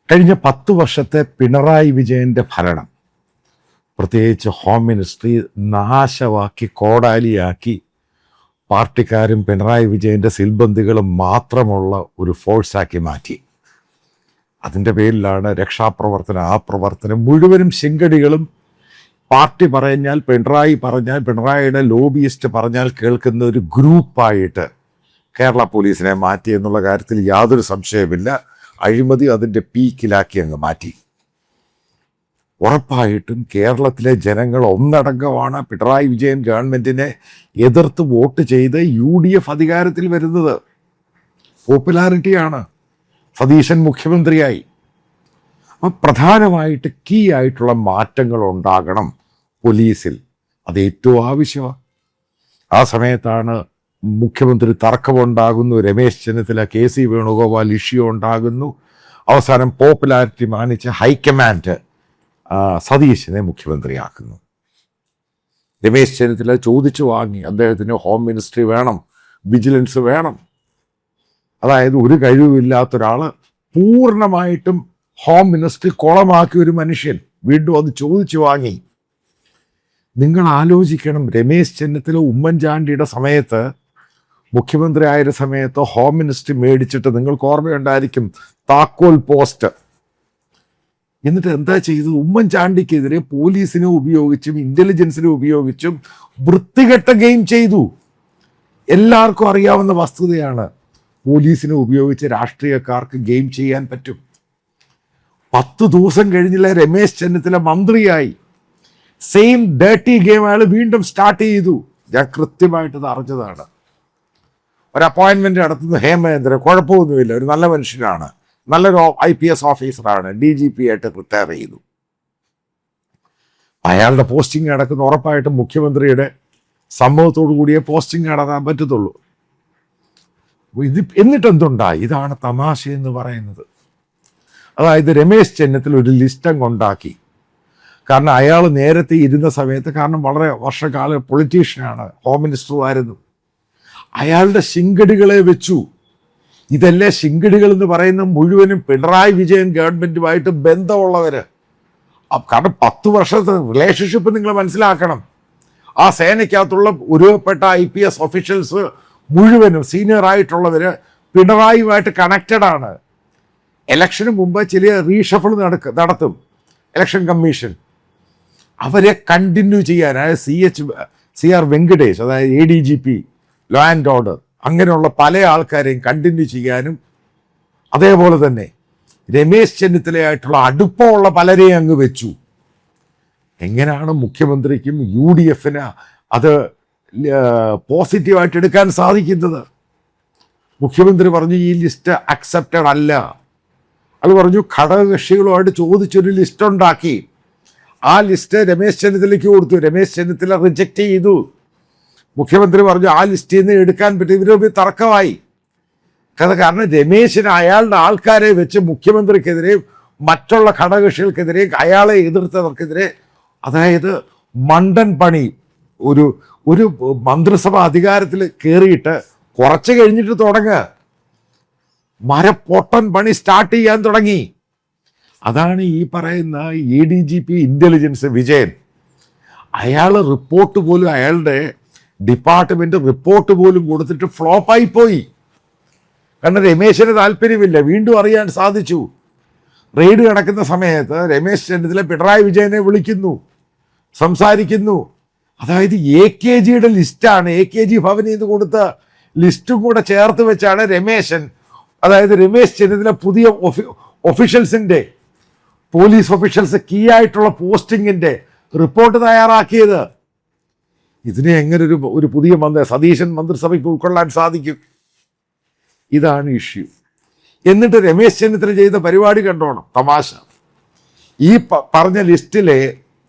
കഴിഞ്ഞ 10 വർഷത്തെ പിണറായി വിജയൻ്റെ ഭരണം, പ്രത്യേകിച്ച് ഹോം മിനിസ്ട്രി നാശമാക്കി കോടാലിയാക്കി പാർട്ടിക്കാരും പിണറായി വിജയൻ്റെ സിൽബന്ദികളും മാത്രമുള്ള ഒരു ഫോഴ്സാക്കി മാറ്റി. അതിൻ്റെ പേരിലാണ് രക്ഷാപ്രവർത്തനം. ആ പ്രവർത്തനം മുഴുവനും ശിങ്കടികളും പാർട്ടി പറഞ്ഞാൽ, പിണറായി പറഞ്ഞാൽ, പിണറായിയുടെ ലോബിയിസ്റ്റ് പറഞ്ഞാൽ കേൾക്കുന്ന ഒരു ഗ്രൂപ്പായിട്ട് കേരള പോലീസിനെ മാറ്റി എന്നുള്ള കാര്യത്തിൽ യാതൊരു സംശയമില്ല. അഴിമതി അതിൻ്റെ പീക്കിലാക്കി അങ്ങ് മാറ്റി. ഉറപ്പായിട്ടും കേരളത്തിലെ ജനങ്ങൾ ഒന്നടങ്കമാണ് പിണറായി വിജയൻ ഗവൺമെൻറ്റിനെ എതിർത്ത് വോട്ട് ചെയ്ത് UDF അധികാരത്തിൽ വരുന്നത്. പോപ്പുലാരിറ്റിയാണ്. സതീശൻ മുഖ്യമന്ത്രിയായി. അപ്പം പ്രധാനമായിട്ട് കീ ആയിട്ടുള്ള മാറ്റങ്ങൾ ഉണ്ടാകണം പോലീസിൽ. അത് ഏറ്റവും ആവശ്യമാണ്. ആ സമയത്താണ് മുഖ്യമന്ത്രി തർക്കമുണ്ടാകുന്നു, രമേശ് ചെന്നിത്തല, KC വേണുഗോപാൽ ഇഷ്യൂ ഉണ്ടാകുന്നു. അവസാനം പോപ്പുലാരിറ്റി മാനിച്ച് ഹൈക്കമാൻഡ് സതീശനെ മുഖ്യമന്ത്രിയാക്കുന്നു. രമേശ് ചെന്നിത്തല ചോദിച്ചു വാങ്ങി, അദ്ദേഹത്തിന് ഹോം മിനിസ്ട്രി വേണം, വിജിലൻസ് വേണം. അതായത് ഒരു കഴിവില്ലാത്ത ഒരാൾ പൂർണ്ണമായിട്ടും ഹോം മിനിസ്ട്രി കുളമാക്കിയ ഒരു മനുഷ്യൻ വീണ്ടും അത് ചോദിച്ചു വാങ്ങി. നിങ്ങൾ ആലോചിക്കണം, രമേശ് ചെന്നിത്തല ഉമ്മൻചാണ്ടിയുടെ സമയത്ത്, മുഖ്യമന്ത്രി ആയ സമയത്ത് ഹോം മിനിസ്ട്രി മേടിച്ചിട്ട് നിങ്ങൾക്ക് ഓർമ്മയുണ്ടായിരിക്കും, താക്കോൽ പോസ്റ്റ്. എന്നിട്ട് എന്താ ചെയ്തത്? ഉമ്മൻചാണ്ടിക്കെതിരെ പോലീസിനെ ഉപയോഗിച്ചും ഇൻ്റലിജൻസിനെ ഉപയോഗിച്ചും വൃത്തികെട്ട ഗെയിം ചെയ്തു. എല്ലാവർക്കും അറിയാവുന്ന വസ്തുതയാണ്, പോലീസിനെ ഉപയോഗിച്ച് രാഷ്ട്രീയക്കാർക്ക് ഗെയിം ചെയ്യാൻ പറ്റും. 10 ദിവസം കഴിഞ്ഞില്ല രമേശ് ചെന്നിത്തല മന്ത്രിയായി. സെയിം ഡേർട്ടി ഗെയിം അയാൾ വീണ്ടും സ്റ്റാർട്ട് ചെയ്തു. ഞാൻ കൃത്യമായിട്ടത് അറിഞ്ഞതാണ്. ഒരു അപ്പോയിൻമെൻ്റ് നടത്തുന്ന ഹേമേന്ദ്രൻ കുഴപ്പമൊന്നുമില്ല, ഒരു നല്ല മനുഷ്യനാണ്, നല്ലൊരു IPS ഓഫീസറാണ്, DGP ആയിട്ട് റിട്ടയർ ചെയ്തു. അയാളുടെ പോസ്റ്റിംഗ് നടക്കുന്ന ഉറപ്പായിട്ടും മുഖ്യമന്ത്രിയുടെ സമ്മതത്തോടു കൂടിയേ പോസ്റ്റിംഗ് നടത്താൻ പറ്റത്തുള്ളൂ. എന്നിട്ട് എന്തുണ്ടായി? ഇതാണ് തമാശ എന്ന് പറയുന്നത്. അതായത് രമേശ് ചെന്നിത്തല ഒരു ലിസ്റ്റ് അങ്ങ് ഉണ്ടാക്കി. കാരണം അയാൾ നേരത്തെ ഇരുന്ന സമയത്ത്, കാരണം വളരെ വർഷക്കാലം പൊളിറ്റീഷ്യനാണ്, ഹോം മിനിസ്റ്ററുമായിരുന്നു, അയാളുടെ ശിങ്കടികളെ വെച്ചു. ഇതല്ലേ ശിങ്കടികൾ എന്ന് പറയുന്ന മുഴുവനും പിണറായി വിജയൻ ഗവൺമെൻറ്റുമായിട്ട് ബന്ധമുള്ളവർ. കാരണം 10 വർഷത്തെ റിലേഷൻഷിപ്പ് നിങ്ങൾ മനസ്സിലാക്കണം. ആ സേനയ്ക്കകത്തുള്ള ഉരുവപ്പെട്ട IPS ഒഫീഷ്യൽസ് മുഴുവനും സീനിയർ ആയിട്ടുള്ളവർ പിണറായിയുമായിട്ട് കണക്റ്റഡ് ആണ്. ഇലക്ഷന് മുമ്പ് ചില റീഷഫിൾ നടത്തും ഇലക്ഷൻ കമ്മീഷൻ. അവരെ കണ്ടിന്യൂ ചെയ്യാൻ, അതായത് CR വെങ്കടേഷ്, അതായത് ADGP ലോ ആൻഡ് ഓർഡർ, അങ്ങനെയുള്ള പല ആൾക്കാരെയും കണ്ടിന്യൂ ചെയ്യാനും, അതേപോലെ തന്നെ രമേശ് ചെന്നിത്തലയായിട്ടുള്ള അടുപ്പമുള്ള പലരെയും അങ്ങ് വെച്ചു. എങ്ങനെയാണ് മുഖ്യമന്ത്രിക്കും UDFന് അത് പോസിറ്റീവായിട്ട് എടുക്കാൻ സാധിക്കുന്നത്? മുഖ്യമന്ത്രി പറഞ്ഞു ഈ ലിസ്റ്റ് അക്സെപ്റ്റഡ് അല്ല. അത് പറഞ്ഞു ഘടകകക്ഷികളുമായിട്ട് ചോദിച്ചൊരു ലിസ്റ്റ് ഉണ്ടാക്കി. ആ ലിസ്റ്റ് രമേശ് ചെന്നിത്തലയ്ക്ക് കൊടുത്തു. രമേശ് ചെന്നിത്തല റിജക്റ്റ് ചെയ്തു. മുഖ്യമന്ത്രി പറഞ്ഞു ആ ലിസ്റ്റിൽ നിന്ന് എടുക്കാൻ പറ്റും. ഇവരൊരു തർക്കമായി. കാരണം രമേശിന് അയാളുടെ ആൾക്കാരെ വെച്ച് മുഖ്യമന്ത്രിക്കെതിരെയും മറ്റുള്ള ഘടകകക്ഷികൾക്കെതിരെ, അയാളെ എതിർത്തവർക്കെതിരെ, അതായത് മണ്ടൻ പണി. ഒരു മന്ത്രിസഭ അധികാരത്തിൽ കയറിയിട്ട് കുറച്ച് കഴിഞ്ഞിട്ട് തുടങ്ങുക, മരപ്പൊട്ടൻ പണി സ്റ്റാർട്ട് ചെയ്യാൻ തുടങ്ങി. അതാണ് ഈ പറയുന്ന ADGP ഇൻ്റലിജൻസ് വിജയൻ. അയാൾ റിപ്പോർട്ട് പോലും, അയാളുടെ ഡിപ്പാർട്ട്മെൻറ്റ് റിപ്പോർട്ട് പോലും കൊടുത്തിട്ട് ഫ്ലോപ്പായി പോയി. കാരണം രമേശിന് താല്പര്യമില്ല. വീണ്ടും അറിയാൻ സാധിച്ചു, റെയ്ഡ് നടക്കുന്ന സമയത്ത് രമേശ് ചെന്നിത്തല പിണറായി വിജയനെ വിളിക്കുന്നു, സംസാരിക്കുന്നു. അതായത് AKGയുടെ ലിസ്റ്റാണ്, AKG ഭവനിൽ നിന്ന് കൊടുത്ത ലിസ്റ്റും കൂടെ ചേർത്ത് വെച്ചാണ് രമേശ് ചെന്നിത്തല പുതിയ ഒഫീഷ്യൽസിൻ്റെ, പോലീസ് ഒഫീഷ്യൽസ് കീ ആയിട്ടുള്ള പോസ്റ്റിങ്ങിൻ്റെ റിപ്പോർട്ട് തയ്യാറാക്കിയത്. ഇതിനെ എങ്ങനെ ഒരു പുതിയ സതീശൻ മന്ത്രിസഭയ്ക്ക് ഉൾക്കൊള്ളാൻ സാധിക്കും? ഇതാണ് ഇഷ്യൂ. എന്നിട്ട് രമേശ് ചെന്നിത്തല ചെയ്ത പരിപാടി കണ്ടോണം, തമാശ. ഈ പറഞ്ഞ ലിസ്റ്റിലെ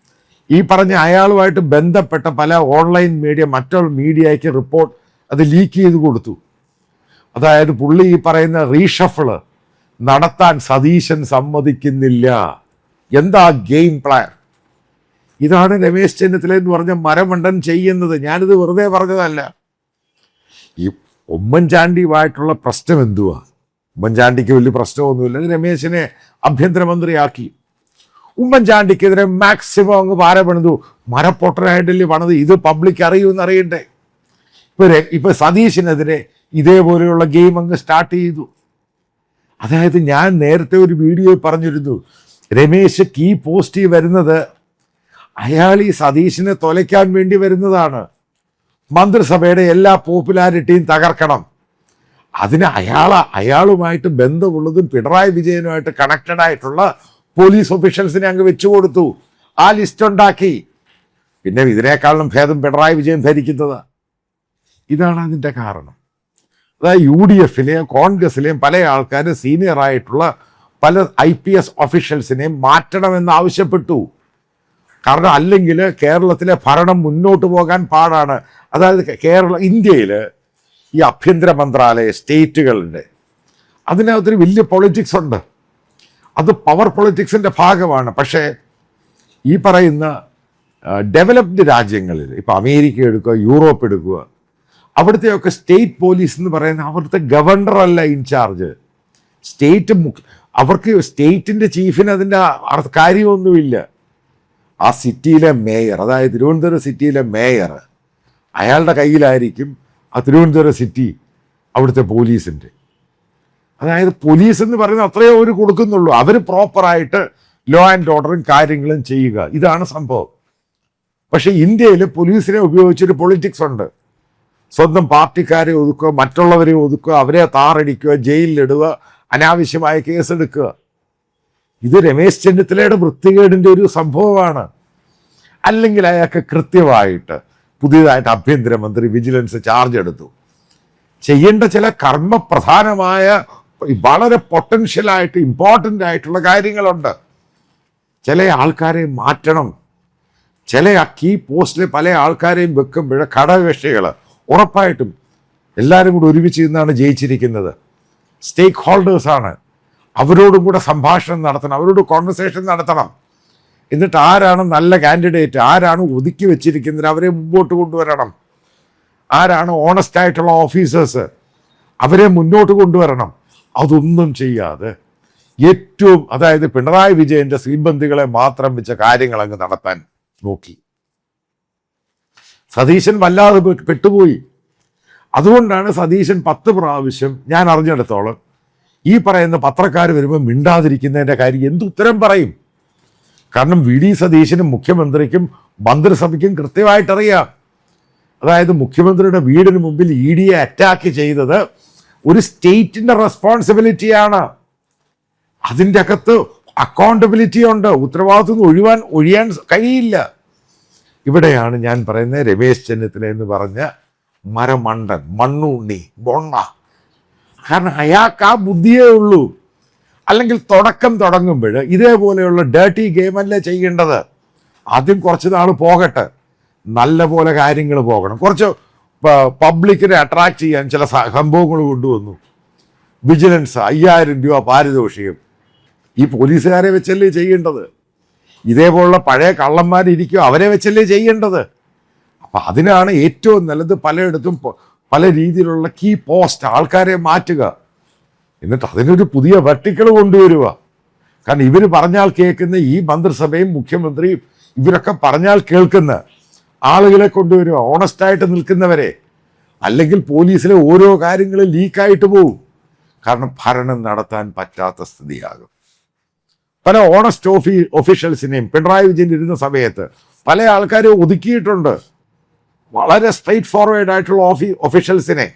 ഈ പറഞ്ഞ അയാളുമായിട്ട് ബന്ധപ്പെട്ട പല ഓൺലൈൻ മീഡിയ, മറ്റുള്ള മീഡിയയ്ക്ക് റിപ്പോർട്ട് അത് ലീക്ക് ചെയ്ത് കൊടുത്തു. അതായത് പുള്ളി ഈ പറയുന്ന റീഷഫിള് നടത്താൻ സതീശൻ സമ്മതിക്കുന്നില്ല. എന്താ ഗെയിം പ്ലാൻ? ഇതാണ് രമേശ് ചെന്നിത്തല എന്ന് പറഞ്ഞ മരമണ്ടൻ ചെയ്യുന്നത്. ഞാനിത് വെറുതെ പറഞ്ഞതല്ല. ഈ ഉമ്മൻചാണ്ടിയുമായിട്ടുള്ള പ്രശ്നം എന്തുവാ? ഉമ്മൻചാണ്ടിക്ക് വലിയ പ്രശ്നമൊന്നുമില്ല, രമേശിനെ ആഭ്യന്തരമന്ത്രിയാക്കി. ഉമ്മൻചാണ്ടിക്കെതിരെ മാക്സിമം അങ്ങ് പാര പണിതു, മരപ്പൊട്ടനായിട്ടല്ലേ പണിത്, ഇത് പബ്ലിക് അറിയുമെന്ന് അറിയണ്ടേ. ഇപ്പൊ സതീശിനെതിരെ ഇതേപോലെയുള്ള ഗെയിം അങ്ങ് സ്റ്റാർട്ട് ചെയ്തു. അതായത് ഞാൻ നേരത്തെ ഒരു വീഡിയോയിൽ പറഞ്ഞിരുന്നു, രമേശ് കീ പോസ്റ്റ് വരുന്നത് അയാൾ ഈ സതീശിനെ തൊലയ്ക്കാൻ വേണ്ടി വരുന്നതാണ്. മന്ത്രിസഭയുടെ എല്ലാ പോപ്പുലാരിറ്റിയും തകർക്കണം. അതിന് അയാളുമായിട്ട് ബന്ധമുള്ളതും പിണറായി വിജയനുമായിട്ട് കണക്റ്റഡ് ആയിട്ടുള്ള പോലീസ് ഒഫീഷ്യൽസിനെ അങ്ങ് വെച്ചു കൊടുത്തു, ആ ലിസ്റ്റ് ഉണ്ടാക്കി. പിന്നെ ഇതിനേക്കാളും ഭേദം പിണറായി വിജയൻ ഭരിക്കുന്നത്. ഇതാണ് അതിൻ്റെ കാരണം. അതായത് UDF-ലെയും കോൺഗ്രസിലെയും പല ആൾക്കാരും സീനിയറായിട്ടുള്ള പല IPS ഒഫീഷ്യൽസിനെയും മാറ്റണമെന്ന് ആവശ്യപ്പെട്ടു. കാരണം അല്ലെങ്കിൽ കേരളത്തിലെ ഭരണം മുന്നോട്ട് പോകാൻ പാടാണ്. അതായത് ഇന്ത്യയിൽ ഈ ആഭ്യന്തര മന്ത്രാലയ സ്റ്റേറ്റുകളുടെ അതിനകത്തൊരു വലിയ പൊളിറ്റിക്സ് ഉണ്ട്. അത് പവർ പൊളിറ്റിക്സിൻ്റെ ഭാഗമാണ്. പക്ഷേ ഈ പറയുന്ന ഡെവലപ്ഡ് രാജ്യങ്ങളിൽ, ഇപ്പോൾ അമേരിക്ക എടുക്കുക, യൂറോപ്പ് എടുക്കുക, അവിടുത്തെയൊക്കെ സ്റ്റേറ്റ് പോലീസ് എന്ന് പറയുന്നത് അവിടുത്തെ ഗവർണറല്ല ഇൻചാർജ്. അവർക്ക് സ്റ്റേറ്റിൻ്റെ ചീഫിന് അതിൻ്റെ കാര്യമൊന്നുമില്ല. ആ സിറ്റിയിലെ മേയർ, അതായത് തിരുവനന്തപുരം സിറ്റിയിലെ മേയർ, അയാളുടെ കയ്യിലായിരിക്കും ആ തിരുവനന്തപുരം സിറ്റി അവിടുത്തെ പോലീസിൻ്റെ. അതായത് പോലീസ് എന്ന് പറയുന്നത് അത്രയോ അവർ കൊടുക്കുന്നുള്ളൂ. അവർ പ്രോപ്പറായിട്ട് ലോ ആൻഡ് ഓർഡറും കാര്യങ്ങളും ചെയ്യുക, ഇതാണ് സംഭവം. പക്ഷേ ഇന്ത്യയിൽ പോലീസിനെ ഉപയോഗിച്ചൊരു പൊളിറ്റിക്സ് ഉണ്ട്. സ്വന്തം പാർട്ടിക്കാരെ ഒതുക്കുക, മറ്റുള്ളവരെ ഒതുക്കുക, അവരെ താറടിക്കുക, ജയിലിലിടുക, അനാവശ്യമായ കേസെടുക്കുക. ഇത് രമേശ് ചെന്നിത്തലയുടെ വൃത്തികേടിൻ്റെ ഒരു സംഭവമാണ്. അല്ലെങ്കിൽ അയാൾക്ക് കൃത്യമായിട്ട് പുതിയതായിട്ട് ആഭ്യന്തരമന്ത്രി വിജിലൻസ് ചാർജ് എടുത്തു. ചെയ്യേണ്ട ചില കർമ്മപ്രധാനമായ വളരെ പൊട്ടൻഷ്യലായിട്ട് ഇമ്പോർട്ടൻ്റ് ആയിട്ടുള്ള കാര്യങ്ങളുണ്ട്. ചില ആൾക്കാരെ മാറ്റണം. ചില കീ പോസ്റ്റിൽ പല ആൾക്കാരെയും വെക്കുമ്പോൾ ഘടകകക്ഷികൾ ഉറപ്പായിട്ടും എല്ലാവരും കൂടി ഒരുമിച്ച് നിന്നാണ് ജയിച്ചിരിക്കുന്നത്. സ്റ്റേക്ക് ഹോൾഡേഴ്സാണ്. അവരോടും കൂടെ സംഭാഷണം നടത്തണം, അവരോട് കോൺവെർസേഷൻ നടത്തണം. എന്നിട്ട് ആരാണ് നല്ല കാൻഡിഡേറ്റ്, ആരാണ് ഒതുക്കി വെച്ചിരിക്കുന്നത്, അവരെ മുമ്പോട്ട് കൊണ്ടുവരണം. ആരാണ് ഓണസ്റ്റ് ആയിട്ടുള്ള ഓഫീസേഴ്സ്, അവരെ മുന്നോട്ട് കൊണ്ടുവരണം. അതൊന്നും ചെയ്യാതെ അതായത് പിണറായി വിജയന്റെ സിബന്ധികളെ മാത്രം വെച്ച കാര്യങ്ങൾ അങ്ങ് നടത്താൻ നോക്കി. സതീശൻ വല്ലാതെ പെട്ടുപോയി. അതുകൊണ്ടാണ് സതീശൻ 10 പ്രാവശ്യം ഞാൻ അറിഞ്ഞെടുത്തോളം ഈ പറയുന്ന പത്രക്കാർ വരുമ്പോൾ മിണ്ടാതിരിക്കുന്നതിൻ്റെ കാര്യം എന്തുത്തരം പറയും. കാരണം VD സതീശനും മുഖ്യമന്ത്രിക്കും മന്ത്രിസഭയ്ക്കും കൃത്യമായിട്ടറിയാം. അതായത് മുഖ്യമന്ത്രിയുടെ വീടിന് മുമ്പിൽ ED-യെ അറ്റാക്ക് ചെയ്തത് ഒരു സ്റ്റേറ്റിൻ്റെ റെസ്പോൺസിബിലിറ്റിയാണ്. അതിൻ്റെ അകത്ത് അക്കൗണ്ടബിലിറ്റി ഉണ്ട്. ഉത്തരവാദിത്വം ഒഴിയാൻ കഴിയില്ല. ഇവിടെയാണ് ഞാൻ പറയുന്നത് രമേശ് ചെന്നിത്തല എന്ന് പറഞ്ഞ മരമണ്ടൻ, മണ്ണുണ്ണി, ബൊണ്ണ. കാരണം അയാൾക്ക് ആ ബുദ്ധിയേ ഉള്ളൂ. അല്ലെങ്കിൽ തുടങ്ങുമ്പോൾ ഇതേപോലെയുള്ള ഡേർട്ടി ഗെയിമല്ലേ ചെയ്യേണ്ടത്. ആദ്യം കുറച്ച് നാൾ പോകട്ടെ, നല്ല പോലെ കാര്യങ്ങൾ പോകണം. കുറച്ച് പബ്ലിക്കിനെ അട്രാക്റ്റ് ചെയ്യാൻ ചില സംഭവങ്ങൾ കൊണ്ടുവന്നു. വിജിലൻസ് 5000 രൂപ പാരിതോഷികം. ഈ പോലീസുകാരെ വെച്ചല്ലേ ചെയ്യേണ്ടത്. ഇതേപോലുള്ള പഴയ കള്ളന്മാരിയ്ക്കും അവരെ വെച്ചല്ലേ ചെയ്യേണ്ടത്. അപ്പം അതിനാണ് ഏറ്റവും നല്ലത് പലയിടത്തും പല രീതിയിലുള്ള കീ പോസ്റ്റ് ആൾക്കാരെ മാറ്റുക. എന്നിട്ട് അതിനൊരു പുതിയ വെർട്ടിക്കൾ കൊണ്ടുവരിക. കാരണം ഇവർ പറഞ്ഞാൽ കേൾക്കുന്ന ഈ മന്ത്രിസഭയും മുഖ്യമന്ത്രിയും ഇവരൊക്കെ പറഞ്ഞാൽ കേൾക്കുന്ന ആളുകളെ കൊണ്ടുവരിക, ഓണസ്റ്റായിട്ട് നിൽക്കുന്നവരെ. അല്ലെങ്കിൽ പോലീസിലെ ഓരോ കാര്യങ്ങളും ലീക്കായിട്ട് പോവും. കാരണം ഭരണം നടത്താൻ പറ്റാത്ത സ്ഥിതിയാകും. പല ഓണസ്റ്റ് ഒഫീഷ്യൽസിനെയും പിണറായി വിജയൻ ഇരുന്ന സമയത്ത് പല ആൾക്കാരെ ഒതുക്കിയിട്ടുണ്ട്. വളരെ സ്ട്രെയിറ്റ് ഫോർവേഡ് ആയിട്ടുള്ള ഒഫീഷ്യൽസിനെ.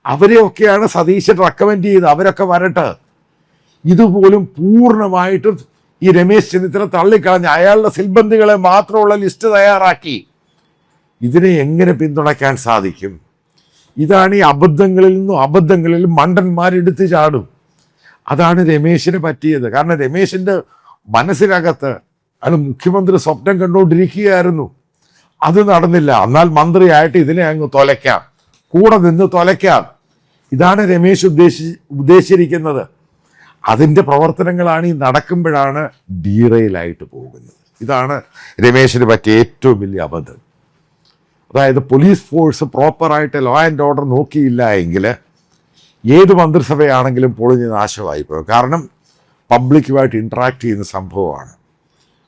അവരെയൊക്കെയാണ് സതീശൻ റെക്കമെൻഡ് ചെയ്ത് അവരൊക്കെ വരട്ടെ. ഇതുപോലും പൂർണ്ണമായിട്ടും ഈ രമേശ് ചെന്നിത്തല തള്ളിക്കളഞ്ഞ് അയാളുടെ സിൽബന്ധികളെ മാത്രമുള്ള ലിസ്റ്റ് തയ്യാറാക്കി. ഇതിനെ എങ്ങനെ പിന്തുണയ്ക്കാൻ സാധിക്കും? ഇതാണ് ഈ അബദ്ധങ്ങളിൽ മണ്ടന്മാരെടുത്ത് ചാടും. അതാണ് രമേശിന് പറ്റിയത്. കാരണം രമേശിൻ്റെ മനസ്സിനകത്ത് അയാൾ മുഖ്യമന്ത്രി സ്വപ്നം കണ്ടുകൊണ്ടിരിക്കുകയായിരുന്നു. അത് നടന്നില്ല. എന്നാൽ മന്ത്രിയായിട്ട് ഇതിനെ അങ്ങ് തൊലയ്ക്കാം, കൂടെ നിന്ന് തൊലയ്ക്കാം. ഇതാണ് രമേശ് ഉദ്ദേശിച്ചിരിക്കുന്നത്. അതിൻ്റെ പ്രവർത്തനങ്ങളാണ് ഈ നടക്കുമ്പോഴാണ് ഡീറെയിലായിട്ട് പോകുന്നത്. ഇതാണ് രമേശിന് പറ്റിയ ഏറ്റവും വലിയ അബദ്ധം. അതായത് പോലീസ് ഫോഴ്സ് പ്രോപ്പറായിട്ട് ലോ ആൻഡ് ഓർഡർ നോക്കിയില്ല എങ്കിൽ ഏത് മന്ത്രിസഭയാണെങ്കിലും പൊളിഞ്ഞ് നാശമായി പോകും. കാരണം പബ്ലിക്കുമായിട്ട് ഇൻട്രാക്ട് ചെയ്യുന്ന സംഭവമാണ്.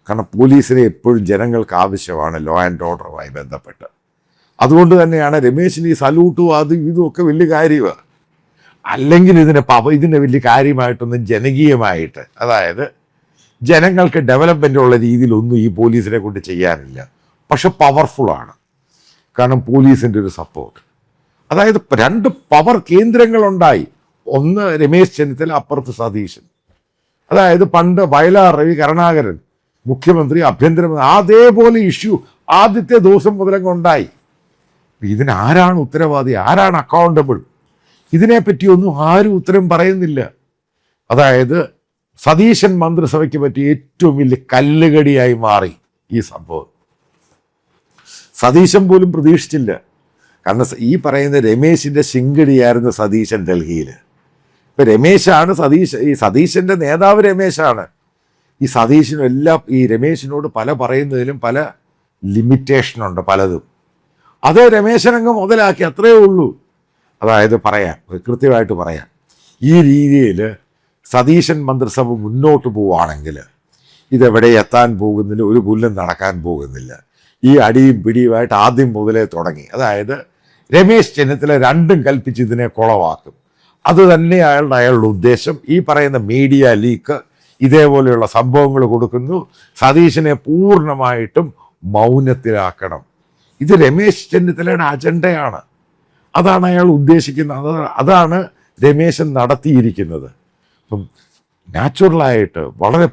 കാരണം പോലീസിനെ എപ്പോഴും ജനങ്ങൾക്ക് ആവശ്യമാണ് ലോ ആൻഡ് ഓർഡറുമായി ബന്ധപ്പെട്ട്. അതുകൊണ്ട് തന്നെയാണ് രമേശിന് ഈ സല്യൂട്ടും അതും ഇതും ഒക്കെ വലിയ കാര്യമാണ്. അല്ലെങ്കിൽ ഇതിനെ വലിയ കാര്യമായിട്ടൊന്നും ജനകീയമായിട്ട്, അതായത് ജനങ്ങൾക്ക് ഡെവലപ്മെൻ്റ് ഉള്ള രീതിയിലൊന്നും ഈ പോലീസിനെ കൊണ്ട് ചെയ്യാനില്ല. പക്ഷെ പവർഫുള്ളാണ്. കാരണം പോലീസിൻ്റെ ഒരു സപ്പോർട്ട്. അതായത് 2 പവർ കേന്ദ്രങ്ങളുണ്ടായി. ഒന്ന് രമേശ് ചെന്നിത്തല, അപ്പുറത്ത് സതീശൻ. അതായത് പണ്ട് വയലാർ രവി കരുണാകരൻ മുഖ്യമന്ത്രി, ആഭ്യന്തരമന്ത്രി, അതേപോലെ ഇഷ്യൂ ആദ്യത്തെ ദിവസം മുതലങ്ങ് ഉണ്ടായി. ഇതിനാരാണ് ഉത്തരവാദി, ആരാണ് അക്കൗണ്ടബിൾ? ഇതിനെപ്പറ്റിയൊന്നും ആരും ഉത്തരം പറയുന്നില്ല. അതായത് സതീശൻ മന്ത്രിസഭയ്ക്ക് പറ്റിയ ഏറ്റവും വലിയ കല്ലുകടിയായി മാറി ഈ സംഭവം. സതീശൻ പോലും പ്രതീക്ഷിച്ചില്ല. കാരണം ഈ പറയുന്ന രമേശിൻ്റെ ശിങ്കടിയായിരുന്നു സതീശൻ ഡൽഹിയിൽ. ഇപ്പം രമേശാണ് ഈ സതീശൻ്റെ നേതാവ് രമേശാണ്. ഈ ഈ രമേശിനോട് പല പറയുന്നതിലും പല ലിമിറ്റേഷനുണ്ട് പലതും. അത് രമേശനങ്ങ് മുതലാക്കി, അത്രയേ ഉള്ളൂ. അതായത് കൃത്യമായിട്ട് പറയാം, ഈ രീതിയിൽ സതീശൻ മന്ത്രിസഭ മുന്നോട്ട് പോവുകയാണെങ്കിൽ ഇതെവിടെ എത്താൻ പോകുന്നില്ല, ഒരു പുല്ലും നടക്കാൻ പോകുന്നില്ല. ഈ അടിയും പിടിയുമായിട്ട് ആദ്യം മുതലേ തുടങ്ങി. അതായത് രമേശ് ചെന്നിത്തല രണ്ടും കൽപ്പിച്ച് ഇതിനെ കുളവാക്കും. അതുതന്നെ അയാളുടെ ഉദ്ദേശം. ഈ പറയുന്ന മീഡിയ ലീക്ക്, ഇതേപോലെയുള്ള സംഭവങ്ങൾ കൊടുക്കുന്നു, സതീശനെ പൂർണ്ണമായിട്ടും മൗനത്തിലാക്കണം. ഇത് രമേശ് ചെന്നിത്തലയുടെ അജണ്ടയാണ്. അതാണ് അയാൾ ഉദ്ദേശിക്കുന്നത്. അതാണ് രമേശൻ നടത്തിയിരിക്കുന്നത്. അപ്പം നാച്ചുറലായിട്ട് വളരെ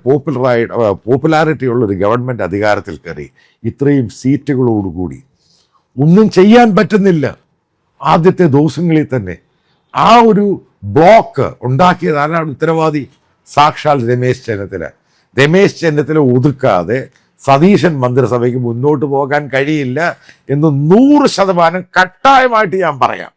പോപ്പുലാരിറ്റി ഉള്ളൊരു ഗവൺമെൻറ് അധികാരത്തിൽ കയറി ഇത്രയും സീറ്റുകളോടുകൂടി ഒന്നും ചെയ്യാൻ പറ്റുന്നില്ല. ആദ്യത്തെ ദിവസങ്ങളിൽ തന്നെ ആ ഒരു ബ്ലോക്ക് ഉണ്ടാക്കിയത് ആരാണ് ഉത്തരവാദി? സാക്ഷാൽ രമേശ് ചെന്നിത്തല. രമേശ് ചെന്നിത്തല ഒതുക്കാതെ സതീശൻ മന്ത്രിസഭയ്ക്ക് മുന്നോട്ട് പോകാൻ കഴിയില്ല എന്ന് 100% കട്ടായമായിട്ട് ഞാൻ പറയാം.